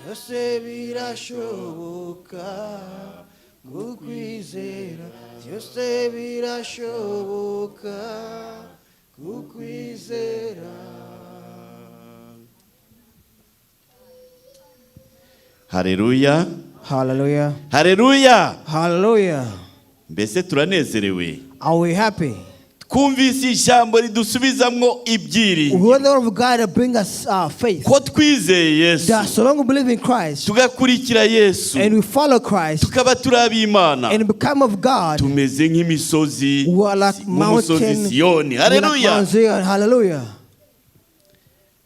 byose birashoboka kukwizera byose birashoboka kukwizera. Haleluya. Hallelujah. Haleluya. Hallelujah. Mbese turanezerewe. Are we happy? Kumvise ijambo ridusubizamwo ibyiringiro. We want the word of God to bring us faith. Ko twizeye Yesu. That so long we believe in Christ. Tugakurikira Yesu. And we follow Christ. Tukaba turab'Imana. And become of God. Tumeze nk'imisozi. We are like mountain. Siyoni. Haleluya. Hallelujah.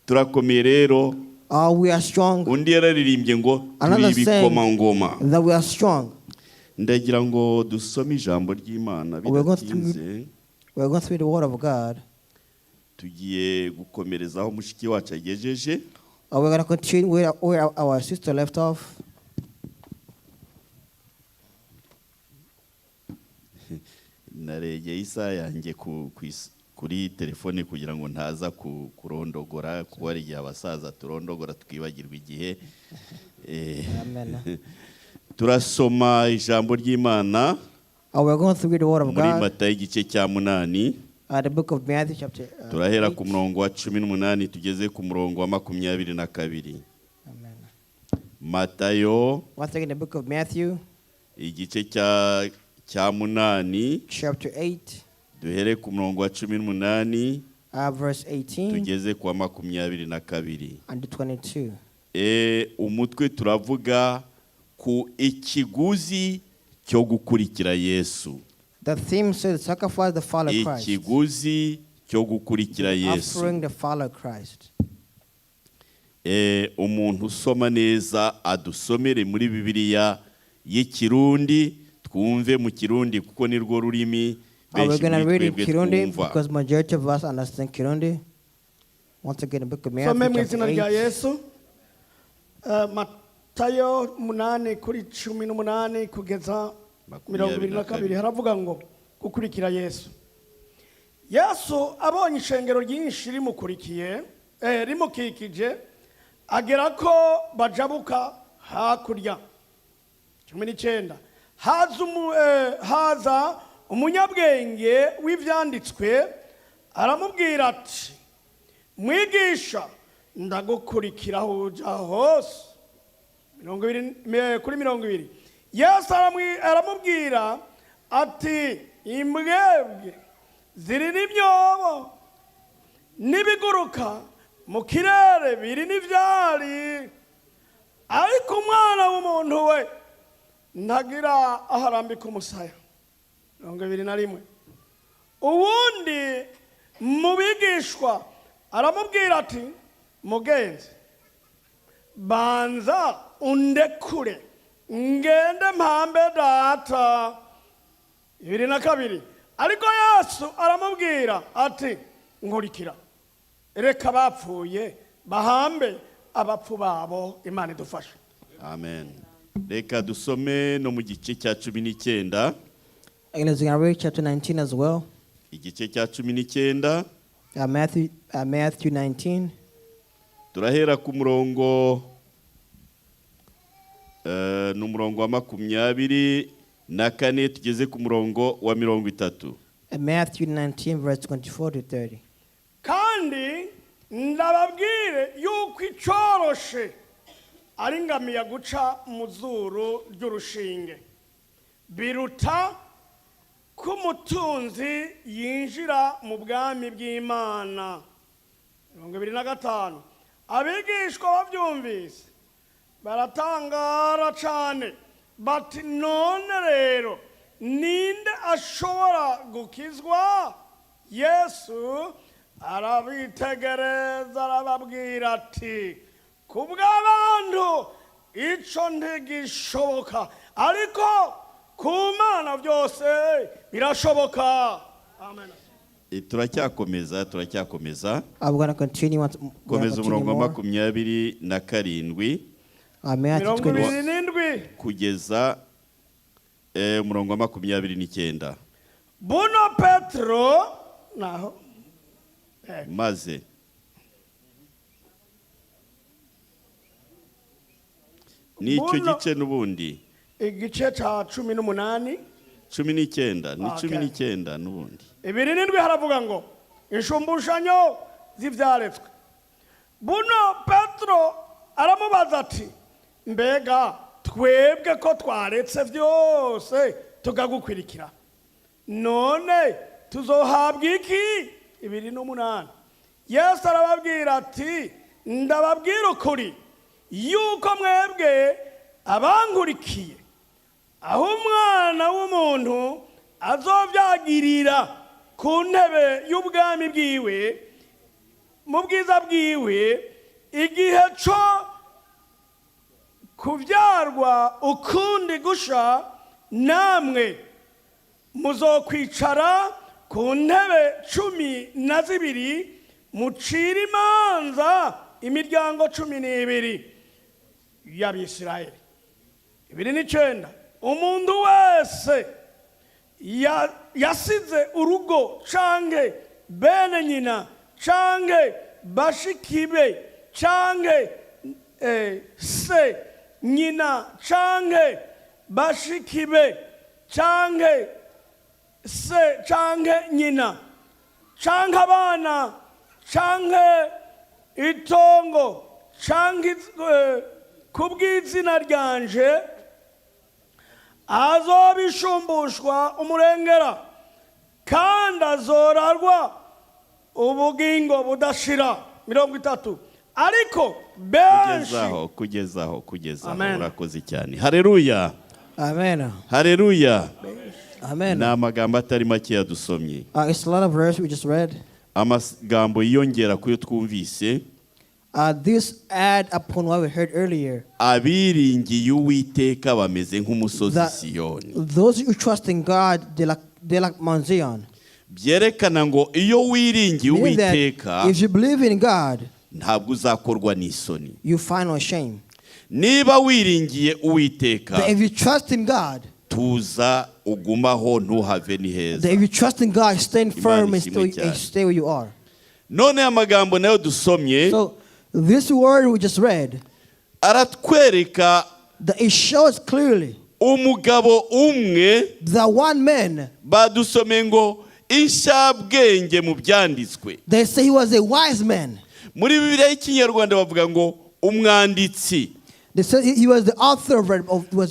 Turakomeye rero. We are strong. Undi yararirimbye ngo turi ibikomangoma. That we are strong. Ndagira ngo dusome ijambo ry'Imana bidatinze. We are going to read the word of God. Tugiye gukomerezaho mushiki wacu agejeje. We're going to continue where our sister left off. Nareye isa yanjye kuri telefone kugira ngo ntaza kurondogora kuko ari abasaza turondogora twibagirwa igihe. Amen. Turasoma ijambo ry'Imana. We're going to read the word of God. Muri Matayo igice cya 8. The book of Matthew chapter 8. Turahera ku murongo wa 18 tugeze ku murongo wa 22. Amen. Matayo. Once again, the book of Matthew. Igice cya 8. Chapter 8. Duhere ku murongo wa 18. Verse 18. Tugeze ku 22. And 22. Umutwe turavuga ku ikiguzi cyo gukurikira Yesu. The theme says sacrifice the follow Christ. Ikiguzi cyo gukurikira Yesu. Offering the follow Christ. Umuntu usoma neza adusomere muri Bibiliya y'Ikirundi twumve mu Kirundi kuko nirwo rurimi We're going to read in Kirundi because majority of us understand Kirundi. Once again, the book of Matthew chapter 8. Matayo 8:18 kugeza 22 haravuga ngo gukurikira Yesu. Yesu abonye ishengero ryinshi rimukikije agera ko bajabuka hakurya. 19 haza umunyabwenge w'ivyanditswe aramubwira ati mwigisha ndagukurikira hoja hose. 20 Yesu aramubwira ati imbwebwe ziri n'ibyobo n'ibiguruka mu kirere biri n'ivyari ariko umwana w'umuntu we ntagira aho arambika umusaya. 21 uwundi mu bigishwa aramubwira ati mugenzi banza undekure ngende mpambe data. 22 ariko Yesu aramubwira ati nkurikira reka bapfuye bahambe abapfu babo. Imana idufashe. Amen. Reka dusome no mu gice cya 19. And let's read chapter 19 as well. Igice cya 19. Matthew 19. Turahera ku murongo n'umurongo wa 24 tugeze ku murongo wa 30. Matthew 19 verse 24 to 30. Kandi ndababwire yuko icoroshe ari ngamiya guca mu zuru ry'urushinge biruta ko umutunzi yinjira mu bwami bw'Imana. 25 abigishwa bavyumvise baratangara cane bati none rero ninde ashobora gukizwa? Yesu arabitegereza arababwira ati kubw'abantu ico ntigishoboka ariko ku Mana byose birashoboka. Amen. Turacyakomeza. I'm going to continue. Komeza umurongo wa 27 kugeza umurongo wa 29. Buno Petro naho maze nicyo gice n'ubundi igice ca 18 19 ni 19 n'ubundi 27 haravuga ngo inshumbushanyo z'ivyaretswe. Buno Petro aramubaza ati mbega twebwe ko twaretse vyose tugagukurikira none tuzohabwa iki? 28 Yesu arababwira ati ndababwira ukuri yuko mwebwe abankurikiye aho umwana w'umuntu azovyagirira ku ntebe y'ubwami bwiwe mu bwiza bwiwe igihe co kuvyarwa ukundi gusha namwe muzokwicara ku ntebe 12 mucira imanza imiryango 12 y'Abisirayeli. 29 umuntu wese yasize urugo canke bene nyina canke bashikibe canke se nyina canke bashikibe canke se canke nyina canke abana canke itongo canke kubw'izina ryanje azobishumbushwa umurengera kandi azorarwa ubugingo budashira. 30 ariko benshi kugezaho urakoze cyane. Haleluya, amen, haleluya, amen. Ni amagambo atari make yadusomye. It's a lot of verse we just read. Amagambo yiyongera kuyo twumvise. This add upon what we heard earlier. Abiringiye Uwiteka bameze nk'umusozi Siyoni. Those who trust in God, they like Mount Zion. Byerekana ngo iyo wiringiye Uwiteka, if you believe in God, ntabwo uzakorwa n'isoni. You find no shame. Niba wiringiye Uwiteka, that if you trust in God, tuza ugumaho ntuhave ni heza. That if you trust in God, stand firm and stay where you are. None amagambo nayo dusomye, so this word we just read, aratwereka that it shows clearly umugabo umwe, the one man, badusome ngo inshabwenge mu byanditswe. They say he was a wise man. Muri Bibiliya y'Ikinyarwanda bavuga ngo umwanditsi. They said he was the author of the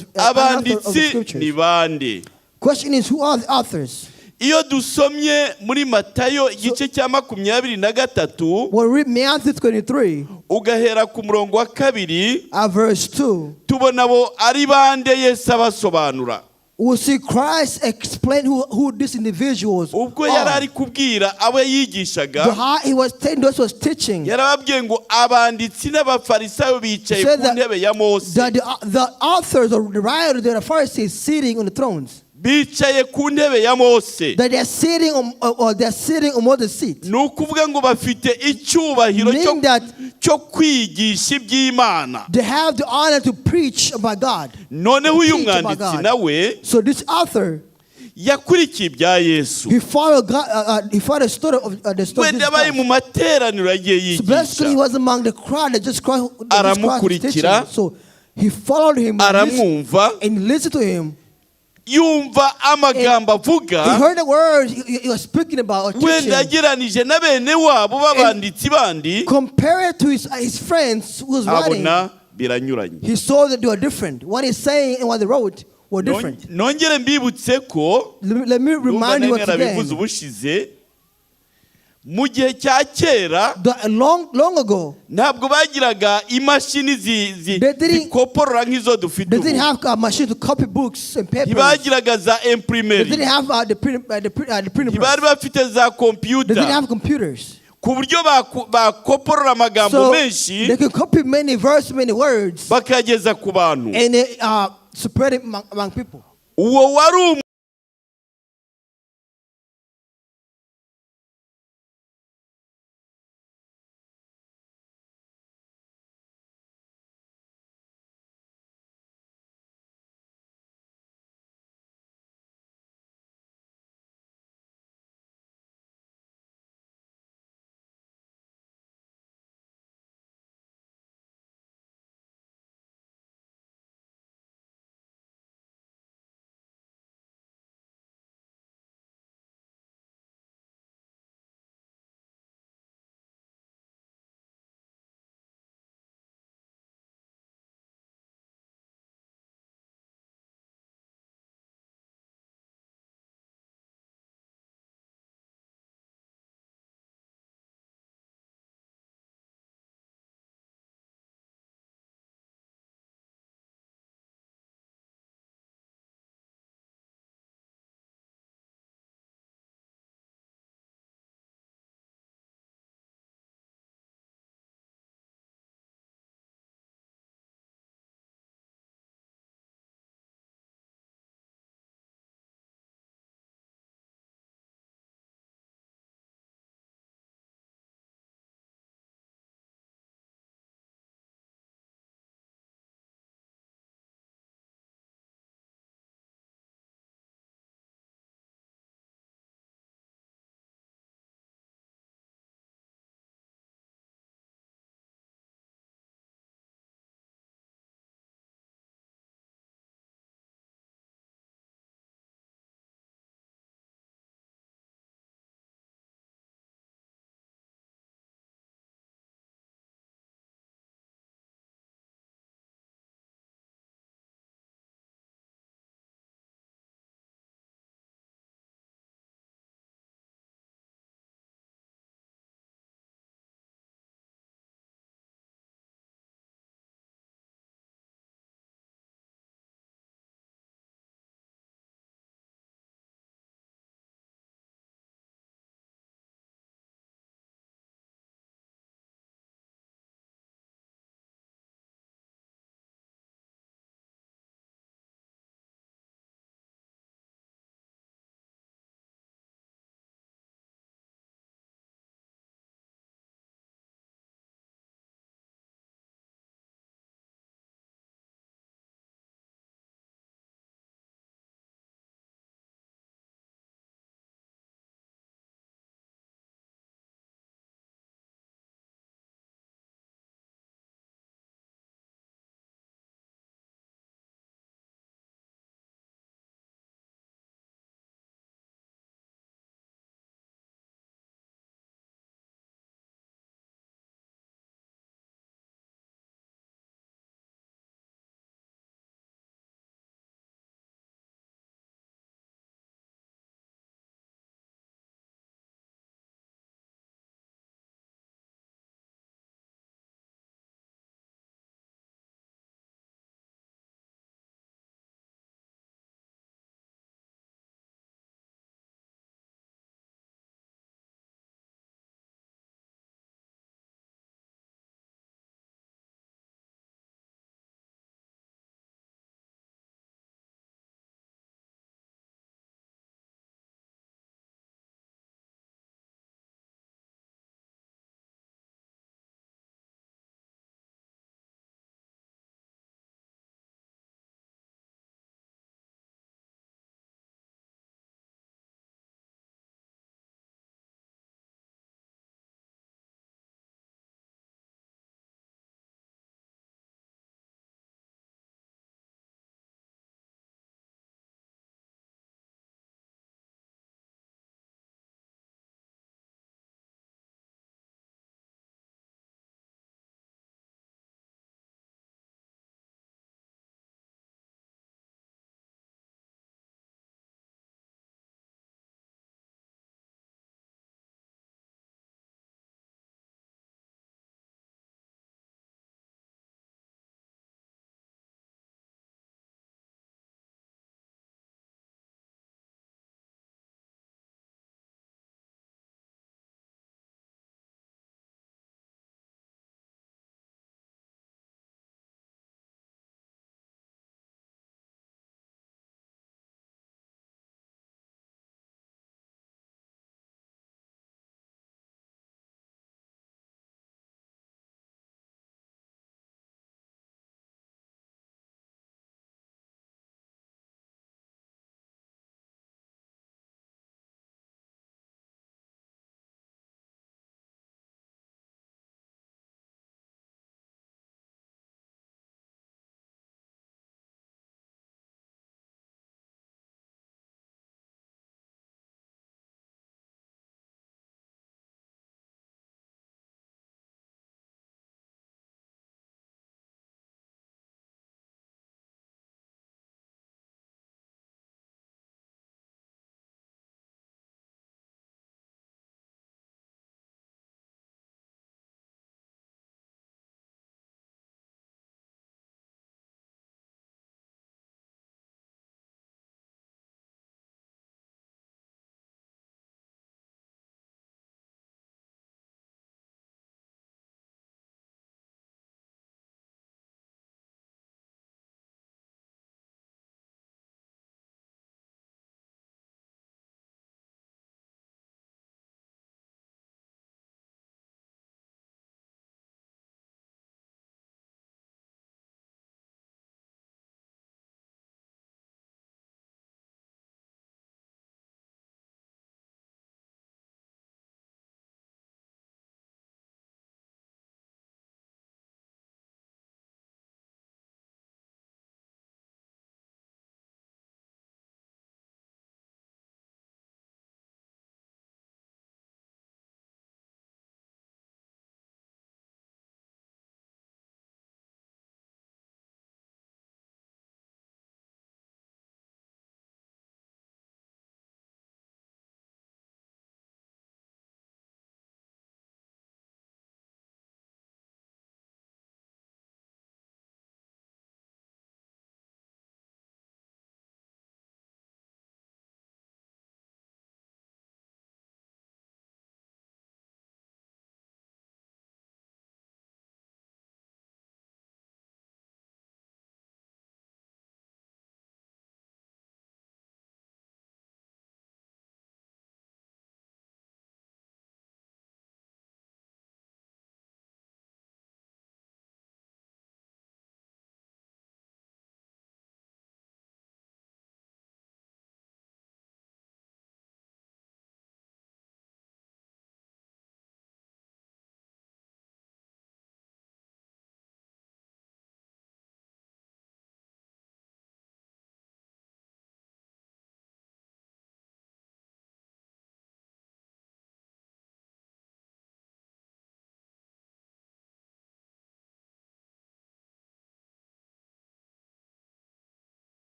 scriptures. Ni bande? Question is, who are the authors? Iyo dusomye muri Matayo igice cya 23, we'll read Matthew 23, ugahera ku murongo wa 2, verse 2. Tubona bo ari bande Yesu abasobanura. We'll see Christ explain who these individuals ubwo yari ari kubwira abo yigishaga, he was telling those who was teaching, yarababwiye ngo abanditsi n'abafarisayo bicaye ku ntebe ya Mose. The authors or the writers, the Pharisees sitting on the thrones. Bicaye ku ntebe ya Mose. That they're sitting on Moses' seat. Nukuvuga ngo bafite icyubahiro cyo kwigisha iby'Imana. They have the honor to preach about God. Noneho uyu mwanditsi nawe, so this author, yakurikiye ibya Yesu. He followed God. He followed the story of the story. Wenda bari mu materaniro yagiye yigisha. So basically, he was among the crowd that just Christ. Aramukurikira. So he followed him. Aramwumva. And listened to him. Yumva amagambo avuga. He heard the words he was speaking about. Wenda ageranije na bene wabo babanditsi bandi. Compared to his friends who was writing. Abona biranyuranye. He saw that they were different. What he's saying and what they wrote were different. Nongere mbibutse ko. Let me remind you once again. Mu gihe cya kera, long ago, ntabwo bagiraga imashini zikoporora nk'izo dufite ubu. They didn't have a machine to copy books and papers. Ntibagiraga za imprimeri. They didn't have the printing press. Ntibari bafite za computer. They didn't have computers. Ku buryo bakoporora amagambo menshi, they can copy many verses, many words, bakageza ku bantu. And spread it among people. Uwo wari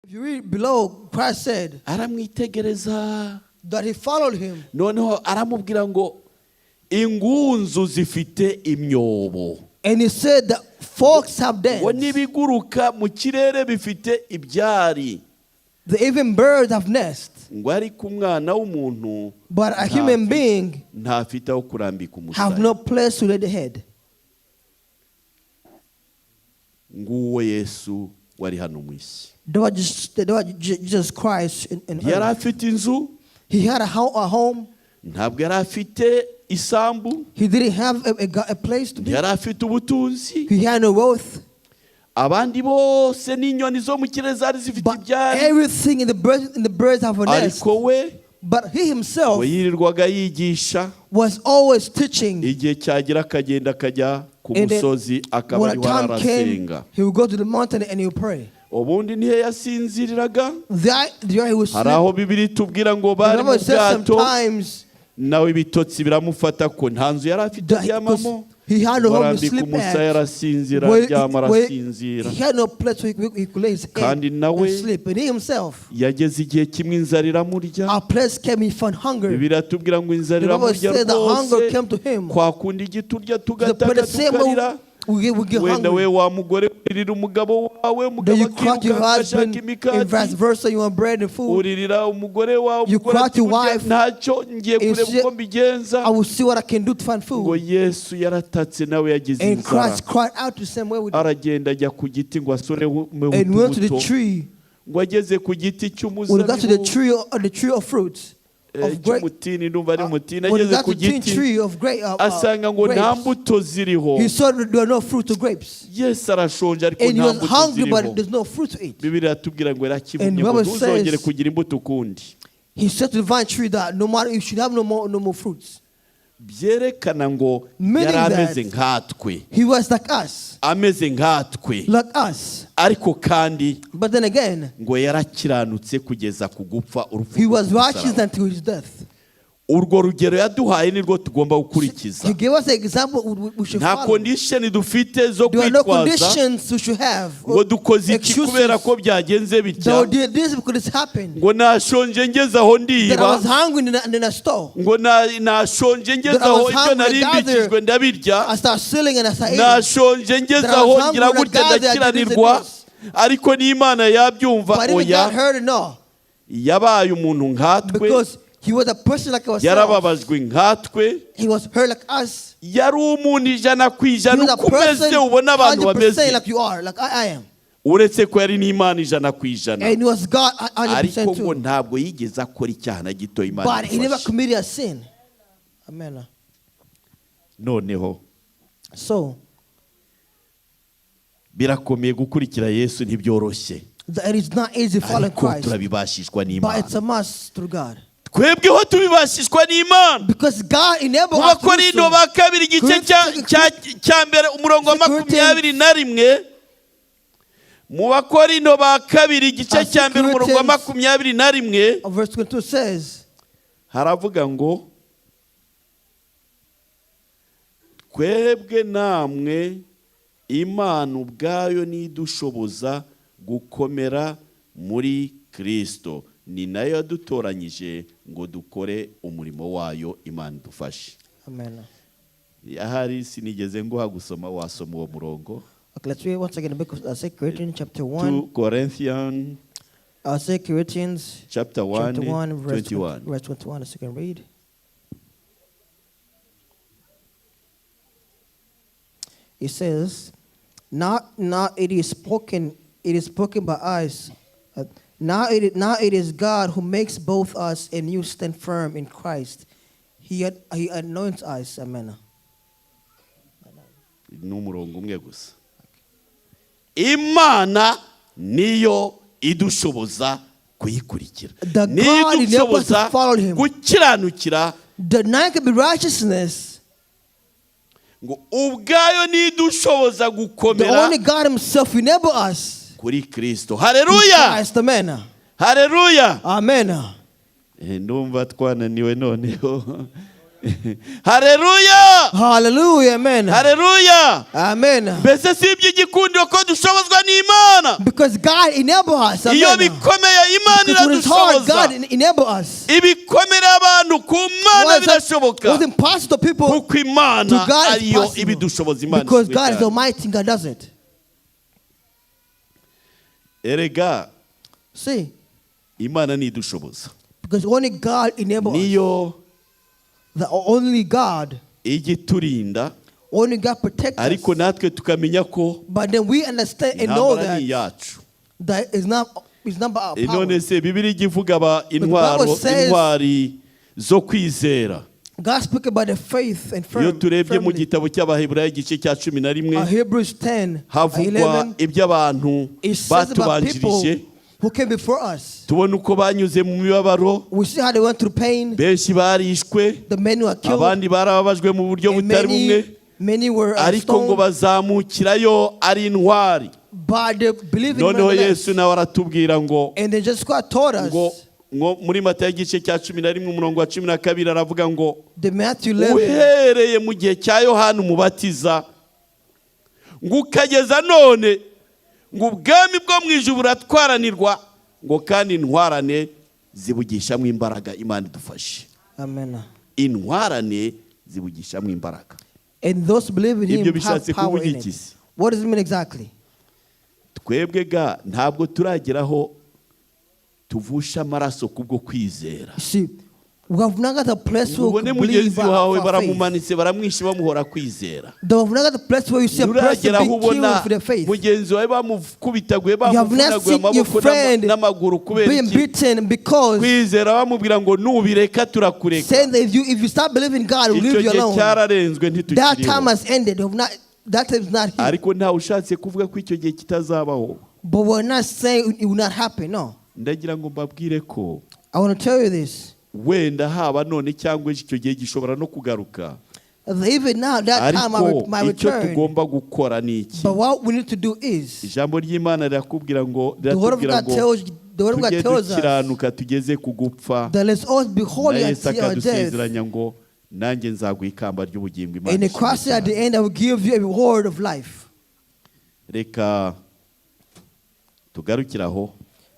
If you read below, Christ said aramwitegereza that he followed him. noneho aramubwira ngo ingunzu zifite imyobo. And he said that folks have ngo dens. n'ibiguruka mu kirere bifite ibyari. Even birds have nests. ngo ariko umwana w'umuntu But a human being ntafite aho kurambika have umusaya. no place to lay the head. nguwo Yesu wari hano mu isi. The Lord Jesus Christ in yari earth. afite inzu, He had a home. ntabwo yari afite isambu, He didn't have a place to be. yari afite ubutunzi. He had no wealth. abandi bose n'inyoni zo mu kirere zari zifite But ibyari. everything in the birds have a nest. ariko we But he himself yirirwaga yigisha, was always teaching. igihe cyagira akagenda akajya ku And then musozi akaba when ariho the time came, arasenga. he would go to the mountain and he would pray. ubundi nihe yasinziriraga. There he would sleep. hari aho Bibiri tubwira ngo The bari mu Bible says bwato sometimes nawe ibitotsi biramufata ko nta nzu yari afite that aryamamo. he had no home to barambika sleep umusaya at. arasinzira, Where aryama arasinzira. he had no place where he could lay his head Kandi nawe and sleep. And he himself, yageze igihe kimwe inzara iramurya. our place came, he found hunger. Bibiri atubwira ngo inzara The Bible iramurya says the hunger rwose, came to him. kwa kundi igiturya The tugataka same way tukarira. we get wenda we hungry. wa mugore uririra umugabo wawe, Then umugabo you cry to your akiruka husband agashaka and vice imikati. versa, you want bread and food. uririra umugore wawe, You umugore cry ati to burya wife, ntacyo ngiye and kureba she- uko mbigenza. I will see what I can do to find ngo food. Yesu yaratatse nawe yagize And inzara. Christ cried out the same way we did. aragenda ajya ku giti ngo asoreho And went to the utubuto. tree. ngo ageze ku giti When he got to the cy'umuzabibu, tree of fruits, of grape, cy'umutini, ndumva ari umutini. when he ageze got ku to the giti tree of asanga ngo nta grapes, mbuto ziriho. he saw that there were no fruit of grapes. Yesu arashonje ariko And he nta was mbuto hungry, but ziriho. there's no fruit to eat. Bibiri atubwira ngo And yarakivumye the ngo Bible ntuzongere says- kugira imbuto ukundi. He said to the vine tree that no matter, you should have no more fruits. byerekana ngo Meaning yari ameze that- nkatwe, He was like us, ameze nkatwe, like us. ariko kandi But then again, ngo yarakiranutse kugeza ku gupfa urupfu he rwo was ku righteous musaraba. until his death. urwo rugero yaduhaye nirwo tugomba gukurikiza. He gave us an example we should nta follow. kondisheni dufite zo There are no kwitwaza conditions we should have. ngo dukoze iki Excuses. kubera ko byagenze bitya, So we did this because it happened. ngo nashonje ngeze aho That I ndiba, was hungry in a store. ngo nashonje ngeze That I aho was ibyo hungry, nari I gathered. mbikijwe ndabirya, I started selling and I started eating. nashonje ngeze That I aho was hungry, ngira I gutya gathered, I did ndakiranirwa, this. ariko n'Imana yabyumva. But even oya, God heard it, no. yabaye umuntu nkatwe, Because he was a person like ourselves. yarababajwe nkatwe, He was hurt like us. yari umuntu ijana ku He ijana was a uko umeze person ubona abantu 100% bameze, like you are, like I am. uretse ko yari n'Imana ijana ku ijana. And he was God ariko 100% ngo too. ntabwo yigeze akora icyaha na gito Imana But he never imufashe. committed a sin. Amen. noneho So, birakomeye gukurikira Yesu, ntibyoroshye, it is not easy following ariko Christ. turabibashishwa But n'Imana. it's a must through God. twebweho tubibashishwa n'Imana. Because God mu enabled us to do Bakorindo so. ba kabiri igice cya mbere umurongo wa 21, mu Bakorindo ba kabiri igice cya mbere umurongo wa 21 Verse 22 says, haravuga ngo twebwe namwe Imana ubwayo nidushoboza gukomera muri Kristo, ni nayo yadutoranyije ngo dukore umurimo wayo. Imana idufashe. Amen. ahari sinigeze ngo gusoma, wasoma uwo murongo. Okay, let's read once again the book of 2 Corinthians chapter 2 1. Corinthians 2 Corinthians chapter 1 verse 21. Verse 21, as you can read. It says, "Now it is spoken by us. Now it is God who makes both us and you stand firm in Christ. He anoints us." Amen. N'umurongo umwe gusa. Imana niyo idushoboza kuyikurikira, niyo idushoboza gukiranukira, the nine can be righteousness. ngo ubwayo nidushoboza The gukomera only God himself enable us. kuri Kristo. Haleluya, Christ, amen. haleluya, Amen. ndumva twananiwe noneho. Hallelujah. Hallelujah, amen. Hallelujah. Amen. Mbese si iby'igikundiro ko dushobozwa n'Imana. Because God enables us. Iyo Amen. bikomeye Imana Because when it's hard, iradushoboza. God enables us. Ibikomera abantu ku Mana birashoboka. What's impossible to people, Kuko Imana to God is ariyo possible. ibidushoboza Imana. Because God is almighty, God does it. Erega See, Imana nidushoboza. because only God enables us. Niyo The only God, igiturinda, only God protects us. ariko natwe tukamenya ko But then we understand and know intambara ni that iyacu. that is not by our power. None se Bibiliya ivuga intwari zo kwizera. God speaks about the faith and Iyo turebye mu firmly. gitabo cy'Abaheburayo igice cya 11 Hebrews 10, havugwa 11, iby'abantu it says about people batubanjirije. who came before us. Tubona uko banyuze mu mibabaro, We see how they went through pain. benshi barishwe, The men were killed. abandi barababajwe mu buryo And butari bumwe, many were ariko ngo stoned. bazamukirayo ari intwari. But they believed in Noneho nonetheless. Yesu nawe aratubwira ngo And then just God taught us. muri Matayo igice cya 11 umurongo wa 12 aravuga ngo The Matthew 11. uhereye mu gihe cya Yohana umubatiza ngo ukageza none ngo ubwami bwo mu ijuru buratwaranirwa ngo kandi intwarane zibugishamo imbaraga. Imana idufashe. Amen. Intwarane zibugishamo imbaraga. And those believe in Ibyo Him have bishatse power kuvuga in iki? it. What does it mean exactly? Twebwe ga ntabwo turageraho tuvusha amaraso kubwo kwizera. See, we have not got a place where we ubone believe mugenzi by wawe our faith. baramumanitse baramwishe bamuhora kwizera. We have not got a place where you see a person Nuragera being ubona killed for their faith. mugenzi wawe bamukubitaguye You have not bamuvunaguye seen your amaboko friend n'amaguru kubera being iki? beaten because Kwizera bamubwira ngo nubireka turakureka. saying that if you start believing God, will Icyo leave you gihe alone. cyararenzwe That time ntitukiriho. has ended. That time is not here. Ariko ntawe ushatse kuvuga ko icyo gihe kitazabaho. But we're not saying it will not happen. No. Ndagira ngo mbabwire ko I want to tell you this. wenda haba none cyangwa icyo gihe gishobora no kugaruka. Even now, that time Ariko might icyo return. tugomba gukora ni iki? But what we need to do is, Ijambo ry'Imana rirakubwira ngo the Word of God tells tujye us dukiranuka tugeze ku gupfa. that let's always be Na holy Yesu until our death. akadusezeranya ngo nanjye nzaguha ikamba ry'ubugingo. Imana And the ishimwe cross at the cyane. end, I will give you a reward of life. Reka tugarukire aho.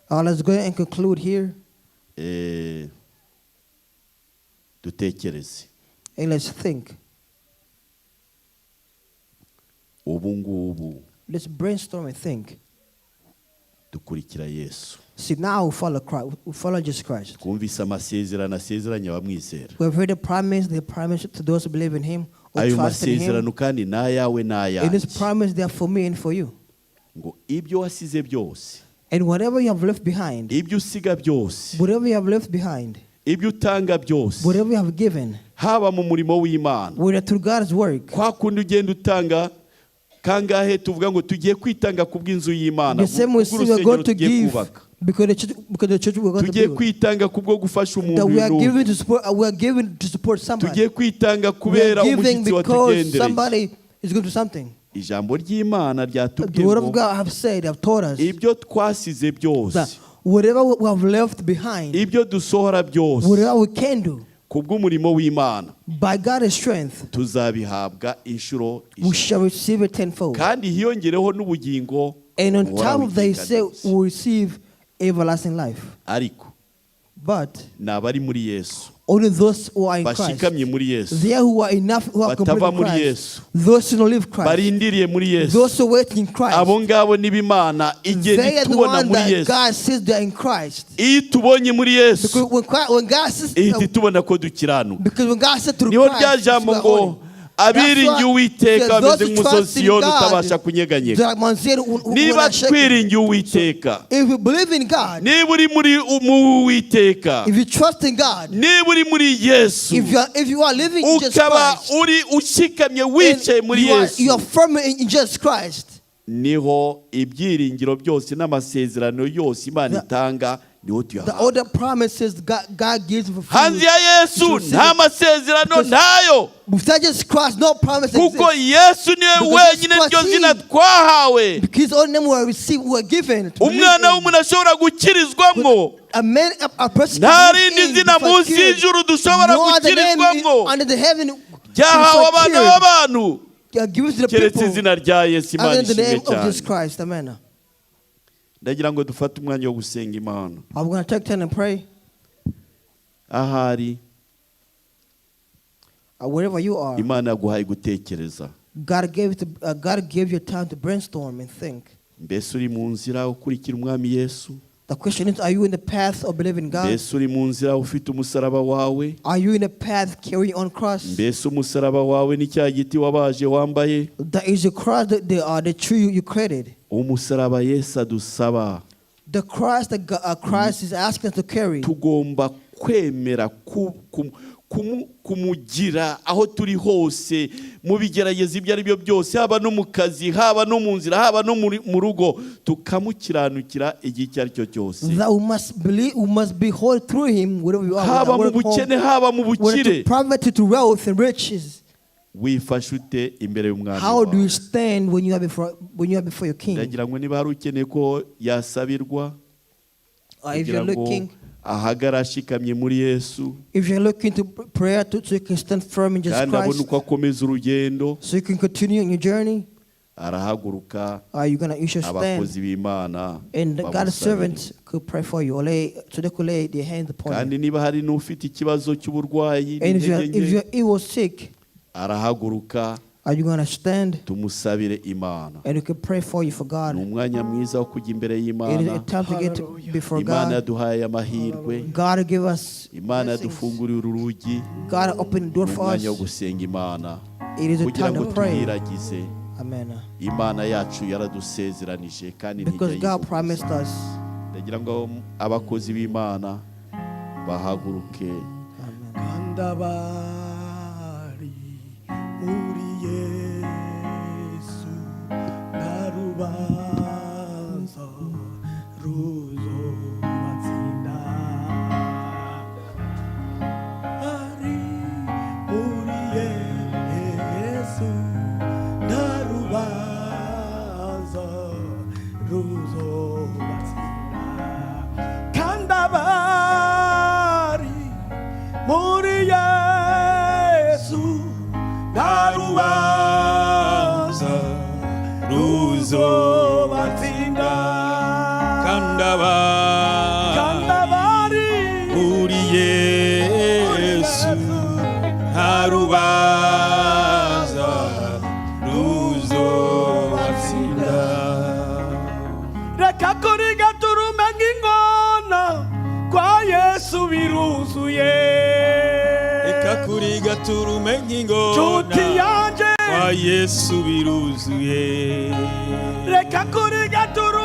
Let's go and conclude here. Dutekereze. And let's think. Ubu ngubu Let's brainstorm and think. dukurikira Yesu. See, now we follow Christ. We follow Jesus Christ. Twumvise amasezerano asezeranya abamwizera. We have heard the promise to those who believe in Him or Ayo trust in Him. masezerano kandi ni ayawe And this n'ayanjye. promise, they are for me and for you. Ngo ibyo wasize byose, And whatever you have left behind, ibyo usiga byose, whatever you have left behind, ibyo utanga byose, whatever you have given, haba mu murimo w'Imana, whether through God's work, kwa kundi ugenda utanga kangahe tuvuga ngo tugiye kwitanga kubw'inzu y'Imana, the same way we are going to tugiye give kubaka, because the church we're going to tugiye build. kwitanga kubwo gufasha That umuntu we are runaka, giving to support. We are giving to support somebody. tugiye kwitanga We are kubera giving umushyitsi because watugendereye. somebody is going to do something. Ijambo ry'Imana The ryatubwiye Word of ngo God have said, have taught us ibyo twasize byose, that whatever we have left behind, ibyo dusohora byose whatever we can do, kubw'umurimo w'Imana, by God's strength, tuzabihabwa inshuro we ijana. shall receive it tenfold. Kandi hiyongereho n'ubugingo And on buhora top of they buteka say byose. we will receive everlasting life. Ariko But ni abari muri Yesu, only those who are in Christ, bashikamye muri Yesu, they who are enough, who are batava completed in muri Christ, Yesu, those who don't live Christ, barindiriye muri Yesu, those who wait in Christ, abo ngabo nibo Imana igenda they are the itubona ones muri that Yesu. God says they are in Christ. Iyo itubonye muri Yesu, Because when God says, ihita itubona ko dukiranuka. because when God said through Niho Christ, rya jambo we are ngo holy. abiringiye Uwiteka bameze nk'umusozi Siyoni utabasha kunyeganyega. Like Mount Zion, who Niba not shaken. twiringiye Uwiteka, If you believe in God, niba uri mu Uwiteka, if you trust in God, niba uri muri Yesu, if you are living in Jesus ukaba Christ, uri ushikamye wicaye muri you are Yesu, firm in Jesus Christ, niho ibyiringiro byose n'amasezerano yose Imana itanga niho The tuyahabwa. other promises God gives for Hanze free. ya Yesu nta masezerano ntayo, Besides Jesus Christ, no promise kuko exists. Yesu niwe Because wenyine Jesus ryo Christ zina is- twahawe. Because all them were received, were given. to believe Umwana in. w'umuntu ashobora gukirizwamwo, A person nta can believe rindi in zina before munsi cured. y'ijuru dushobora No other name gukirizwamwo under the heaven ryahawe before abana cured. b'abantu Gives to the keretse people izina rya Yesu. Imana under the ishimwe name of Jesus cyane. Christ. Amen. Ndagira ngo dufate umwanya wo gusenga Imana. I'm going to take time and pray. Ahari Wherever you are, Imana yaguhaye gutekereza, God gave you time to brainstorm and think. mbese uri mu nzira ukurikira umwami Yesu? The question is, are you in the path of believing God? Mbese uri mu nzira ufite umusaraba wawe? Are you in the path carrying on cross? Mbese umusaraba wawe ni cya giti wabaje wambaye? That is the cross, the tree you created. Umusaraba Yesu adusaba, The cross that Christ is asking us to carry. tugomba kwemera kumugira aho turi hose, mu bigerageza ibyo ari byo byose, haba no mu kazi, haba no mu nzira, haba no mu rugo, tukamukiranukira igihe icyo ari cyo cyose. That we must behold through him wherever you are. Haba mu bukene, haba mu Whether bukire. to poverty, to wealth and riches. Wifashe ute imbere y'umwami How do you wawe? stand when you are before your king? Ndagira ngo niba hari ukeneye ko yasabirwa, If kugira you're ngo looking, ahagara ashikamye muri Yesu, if you're looking to prayer so you can stand firm in Jesus kandi abone Christ, uko akomeza urugendo, so you can continue on your journey, arahaguruka, you should stand, abakozi b'Imana and God's bamusabire. servants could pray for you, so they could lay their hands upon you. Kandi niba hari n'ufite ikibazo cy'uburwayi And n'intege if nke, you're ill sick, arahaguruka, are you going to stand tumusabire Imana. and you can pray for you for God? Ni umwanya mwiza wo kujya imbere It is a y'Imana. time to get before Imana God. yaduhaye amahirwe, God give us Imana blessings. yadufunguriye urugi. God open the door Ni for us. umwanya wo gusenga Imana It is a kugira time ngo to pray. tuyiragize. Amen. Imana yacu yaradusezeranije kandi Because ntijya God yivuguruza. promised us. Ndagira ngo abakozi b'Imana bahaguruke. Amen. Kandabari muri Yesu nta rubanza ruzobatsinda. Ari muri Yesu nta rubanza ruzobatsinda. Kandabari muri Yesu nta rubanza ruzobatsinda. Kandabari muri Yesu nta rubanza ruzobatsinda. Reka kuriga turumenga ingona kwa Yesu biruzuye. Reka kuriga turumenye ingona Nshuti yanje kwa Yesu biruzuye. reka kuriga turumenga